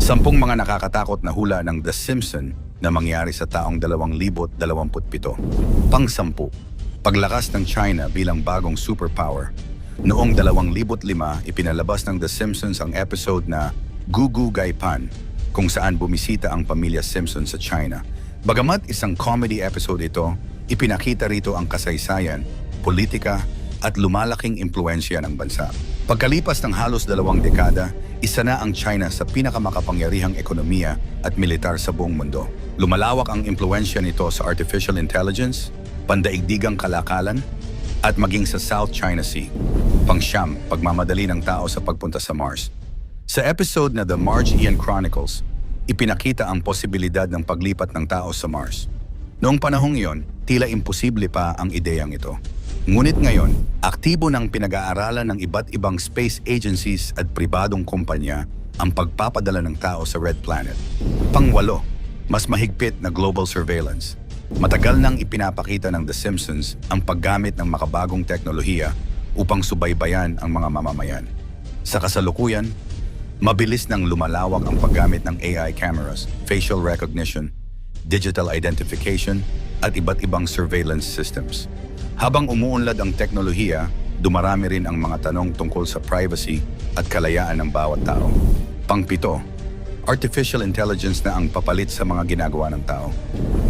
10 mga nakakatakot na hula ng The Simpsons na mangyari sa taong 2027. Pang-10, paglakas ng China bilang bagong superpower. Noong 2005, ipinalabas ng The Simpsons ang episode na Gugu Gaipan, kung saan bumisita ang pamilya Simpson sa China. Bagamat isang comedy episode ito, ipinakita rito ang kasaysayan, politika, at lumalaking impluensya ng bansa. Pagkalipas ng halos 2 dekada, isa na ang China sa pinakamakapangyarihang ekonomiya at militar sa buong mundo. Lumalawak ang impluensya nito sa artificial intelligence, pandaigdigang kalakalan, at maging sa South China Sea. Pang-siyam, pagmamadali ng tao sa pagpunta sa Mars. Sa episode na The Marge Ian Chronicles, ipinakita ang posibilidad ng paglipat ng tao sa Mars. Noong panahong iyon, tila imposible pa ang ideyang ito. Ngunit ngayon, aktibo ng pinag-aaralan ng iba't ibang space agencies at pribadong kumpanya ang pagpapadala ng tao sa Red Planet. Pang-8, mas mahigpit na global surveillance. Matagal nang ipinapakita ng The Simpsons ang paggamit ng makabagong teknolohiya upang subaybayan ang mga mamamayan. Sa kasalukuyan, mabilis nang lumalawak ang paggamit ng AI cameras, facial recognition, digital identification, at iba't ibang surveillance systems. Habang umuunlad ang teknolohiya, dumarami rin ang mga tanong tungkol sa privacy at kalayaan ng bawat tao. Pang-7, artificial intelligence na ang papalit sa mga ginagawa ng tao.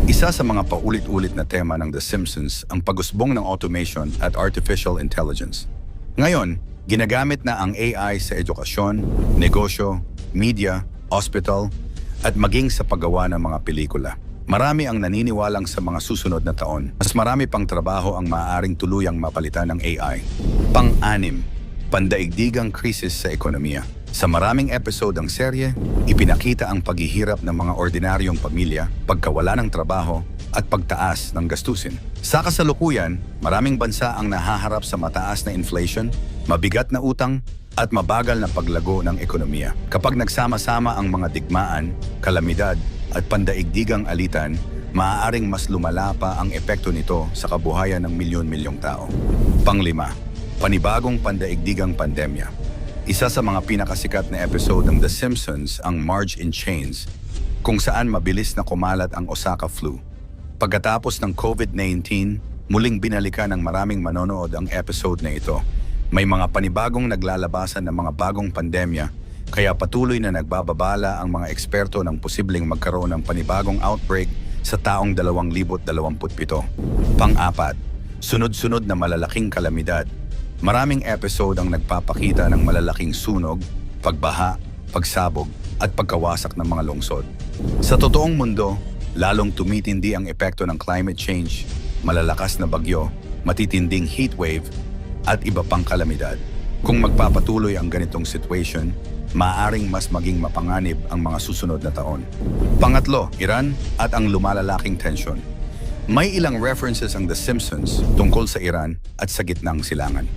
Isa sa mga paulit-ulit na tema ng The Simpsons ang pag-usbong ng automation at artificial intelligence. Ngayon, ginagamit na ang AI sa edukasyon, negosyo, media, hospital, at maging sa paggawa ng mga pelikula. Marami ang naniniwalang sa mga susunod na taon, mas marami pang trabaho ang maaaring tuluyang mapalitan ng AI. Pang-6, pandaigdigang krisis sa ekonomiya. Sa maraming episode ng serye, ipinakita ang paghihirap ng mga ordinaryong pamilya, pagkawala ng trabaho, at pagtaas ng gastusin. Sa kasalukuyan, maraming bansa ang nahaharap sa mataas na inflation, mabigat na utang, at mabagal na paglago ng ekonomiya. Kapag nagsama-sama ang mga digmaan, kalamidad, at pandaigdigang alitan, maaaring mas lumala pa ang epekto nito sa kabuhayan ng milyon-milyong tao. Pang-5, panibagong pandaigdigang pandemya. Isa sa mga pinakasikat na episode ng The Simpsons ang Marge in Chains, kung saan mabilis na kumalat ang Osaka flu. Pagkatapos ng COVID-19, muling binalikan ng maraming manonood ang episode na ito. May mga panibagong naglalabasan ng mga bagong pandemya, kaya patuloy na nagbababala ang mga eksperto ng posibleng magkaroon ng panibagong outbreak sa taong 2027. Pang-4, sunod-sunod na malalaking kalamidad. Maraming episode ang nagpapakita ng malalaking sunog, pagbaha, pagsabog, at pagkawasak ng mga lungsod. Sa totoong mundo, lalong tumitindi ang epekto ng climate change, malalakas na bagyo, matitinding heat wave, at iba pang kalamidad. Kung magpapatuloy ang ganitong situation, maaaring mas maging mapanganib ang mga susunod na taon. Pang-8, Iran at ang lumalalaking tensyon. May ilang references ang The Simpsons tungkol sa Iran at sa gitnang silangan.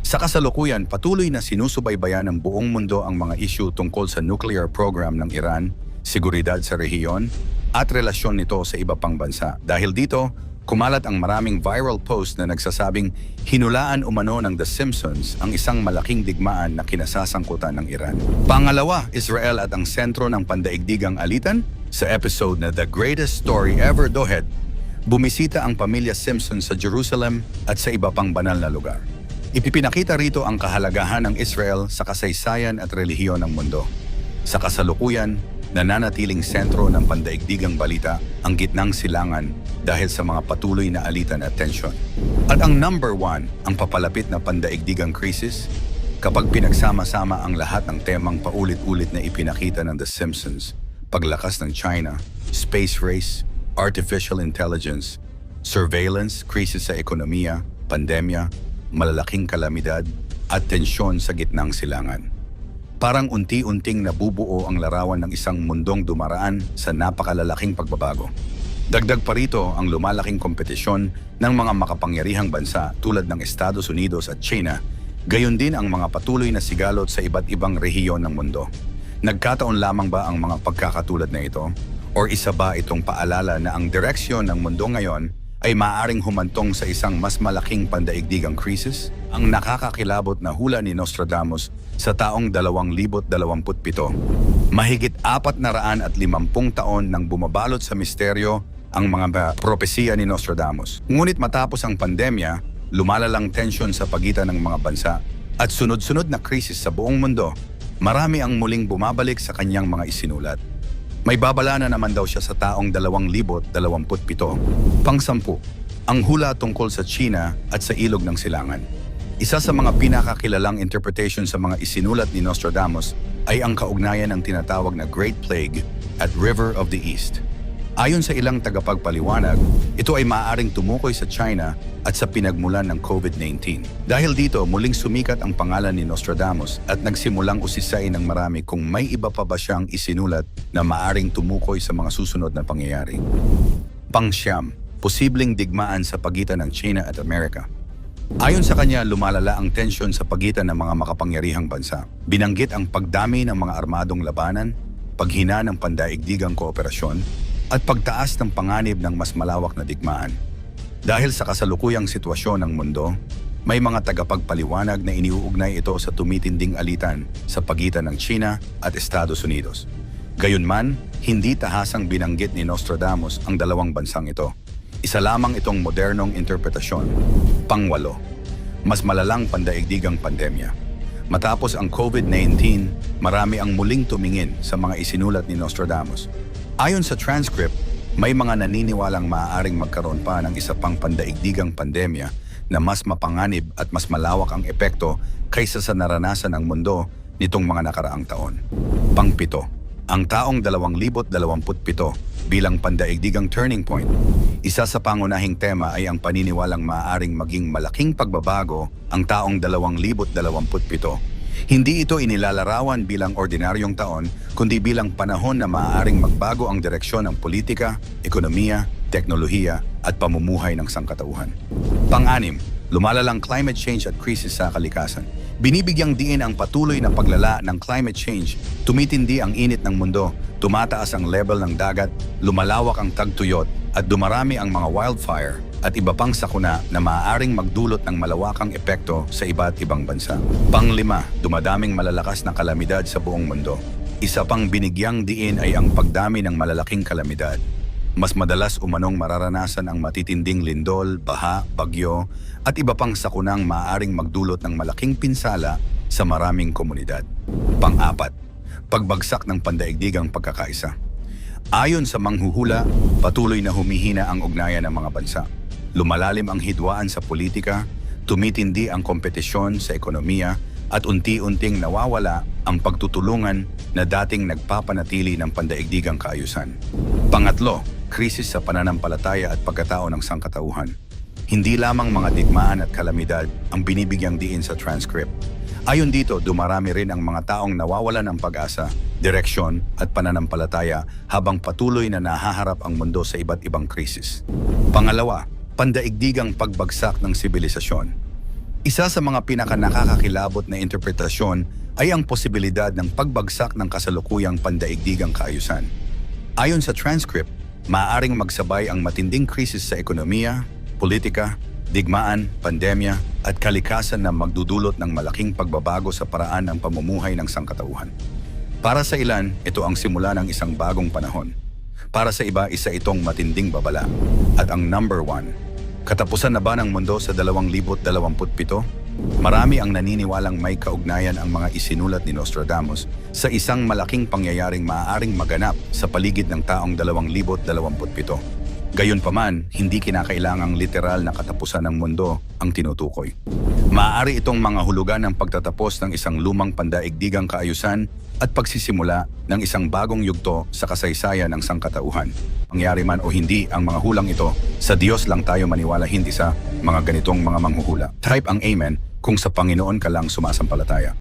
Sa kasalukuyan, patuloy na sinusubaybayan ng buong mundo ang mga issue tungkol sa nuclear program ng Iran, seguridad sa rehiyon, at relasyon nito sa iba pang bansa. Dahil dito, kumalat ang maraming viral post na nagsasabing hinulaan umano ng The Simpsons ang isang malaking digmaan na kinasasangkutan ng Iran. Pangalawa, Israel at ang sentro ng pandaigdigang alitan. Sa episode na The Greatest Story Ever Dohed, bumisita ang pamilya Simpson sa Jerusalem at sa iba pang banal na lugar. Ipinakita rito ang kahalagahan ng Israel sa kasaysayan at relihiyon ng mundo. Sa kasalukuyan, nananatiling sentro ng pandaigdigang balita ang gitnang silangan dahil sa mga patuloy na alitan at tensyon. At ang number 1, ang papalapit na pandaigdigang krisis, kapag pinagsama-sama ang lahat ng temang paulit-ulit na ipinakita ng The Simpsons, paglakas ng China, space race, artificial intelligence, surveillance, krisis sa ekonomiya, pandemya, malalaking kalamidad, at tensyon sa gitnang silangan. Parang unti-unting nabubuo ang larawan ng isang mundong dumaraan sa napakalalaking pagbabago. Dagdag pa rito ang lumalaking kompetisyon ng mga makapangyarihang bansa tulad ng Estados Unidos at China, gayon din ang mga patuloy na sigalot sa iba't ibang rehiyon ng mundo. Nagkataon lamang ba ang mga pagkakatulad na ito? O isa ba itong paalala na ang direksyon ng mundo ngayon ay maaaring humantong sa isang mas malaking pandaigdigang krisis? Ang nakakakilabot na hula ni Nostradamus sa taong 2027. Mahigit 450 taon nang bumabalot sa misteryo ang mga propesiya ni Nostradamus. Ngunit matapos ang pandemya, lumalalang tensyon sa pagitan ng mga bansa at sunod-sunod na krisis sa buong mundo, marami ang muling bumabalik sa kanyang mga isinulat. May babala na naman daw siya sa taong 2027. Pang-10, ang hula tungkol sa China at sa Ilog ng Silangan. Isa sa mga pinakakilalang interpretation sa mga isinulat ni Nostradamus ay ang kaugnayan ng tinatawag na Great Plague at River of the East. Ayon sa ilang tagapagpaliwanag, ito ay maaaring tumukoy sa China at sa pinagmulan ng COVID-19. Dahil dito, muling sumikat ang pangalan ni Nostradamus at nagsimulang usisain ng marami kung may iba pa ba siyang isinulat na maaaring tumukoy sa mga susunod na pangyayari. Pang-siyam, posibleng digmaan sa pagitan ng China at Amerika. Ayon sa kanya, lumalala ang tensyon sa pagitan ng mga makapangyarihang bansa. Binanggit ang pagdami ng mga armadong labanan, paghina ng pandaigdigang kooperasyon, at pagtaas ng panganib ng mas malawak na digmaan. Dahil sa kasalukuyang sitwasyon ng mundo, may mga tagapagpaliwanag na iniuugnay ito sa tumitinding alitan sa pagitan ng China at Estados Unidos. Gayunman, hindi tahasang binanggit ni Nostradamus ang dalawang bansang ito. Isa lamang itong modernong interpretasyon. Pang-8, mas malalang pandaigdigang pandemya. Matapos ang COVID-19, marami ang muling tumingin sa mga isinulat ni Nostradamus. Ayon sa transcript, may mga naniniwalang maaaring magkaroon pa ng isa pang pandaigdigang pandemya na mas mapanganib at mas malawak ang epekto kaysa sa naranasan ng mundo nitong mga nakaraang taon. Pang-7, ang taong 2027 bilang pandaigdigang turning point. Isa sa pangunahing tema ay ang paniniwalang maaaring maging malaking pagbabago ang taong 2027. Hindi ito inilalarawan bilang ordinaryong taon, kundi bilang panahon na maaaring magbago ang direksyon ng politika, ekonomiya, teknolohiya at pamumuhay ng sangkatauhan. Pang-6, lumalalang climate change at krisis sa kalikasan. Binibigyang diin ang patuloy na paglala ng climate change, tumitindi ang init ng mundo, tumataas ang level ng dagat, lumalawak ang tagtuyot at dumarami ang mga wildfire at iba pang sakuna na maaaring magdulot ng malawakang epekto sa iba't ibang bansa. Pang-5, dumadaming malalakas na kalamidad sa buong mundo. Isa pang binigyang diin ay ang pagdami ng malalaking kalamidad. Mas madalas umanong mararanasan ang matitinding lindol, baha, bagyo at iba pang sakunang maaaring magdulot ng malaking pinsala sa maraming komunidad. Pang-4, pagbagsak ng pandaigdigang pagkakaisa. Ayon sa manghuhula, patuloy na humihina ang ugnayan ng mga bansa. Lumalalim ang hidwaan sa politika, tumitindi ang kompetisyon sa ekonomiya, at unti-unting nawawala ang pagtutulungan na dating nagpapanatili ng pandaigdigang kaayusan. Pang-8, krisis sa pananampalataya at pagkatao ng sangkatauhan. Hindi lamang mga digmaan at kalamidad ang binibigyang diin sa transcript. Ayon dito, dumarami rin ang mga taong nawawalan ng pag-asa, direksyon at pananampalataya habang patuloy na nahaharap ang mundo sa iba't ibang krisis. Pangalawa, pandaigdigang pagbagsak ng sibilisasyon. Isa sa mga pinakanakakakilabot na interpretasyon ay ang posibilidad ng pagbagsak ng kasalukuyang pandaigdigang kaayusan. Ayon sa transcript, maaaring magsabay ang matinding krisis sa ekonomiya, politika, digmaan, pandemya at kalikasan na magdudulot ng malaking pagbabago sa paraan ng pamumuhay ng sangkatauhan. Para sa ilan, ito ang simula ng isang bagong panahon. Para sa iba, isa itong matinding babala. At ang number 1, katapusan na ba ng mundo sa 2027? Marami ang naniniwalang may kaugnayan ang mga isinulat ni Nostradamus sa isang malaking pangyayaring maaaring maganap sa paligid ng taong 2027. Gayunpaman, hindi kinakailangang literal na katapusan ng mundo ang tinutukoy. Maaari itong mga hulugan ng pagtatapos ng isang lumang pandaigdigang kaayusan at pagsisimula ng isang bagong yugto sa kasaysayan ng sangkatauhan. Mangyari man o hindi ang mga hulang ito, sa Diyos lang tayo maniwala, hindi sa mga ganitong mga manghuhula. Type ang Amen kung sa Panginoon ka lang sumasampalataya.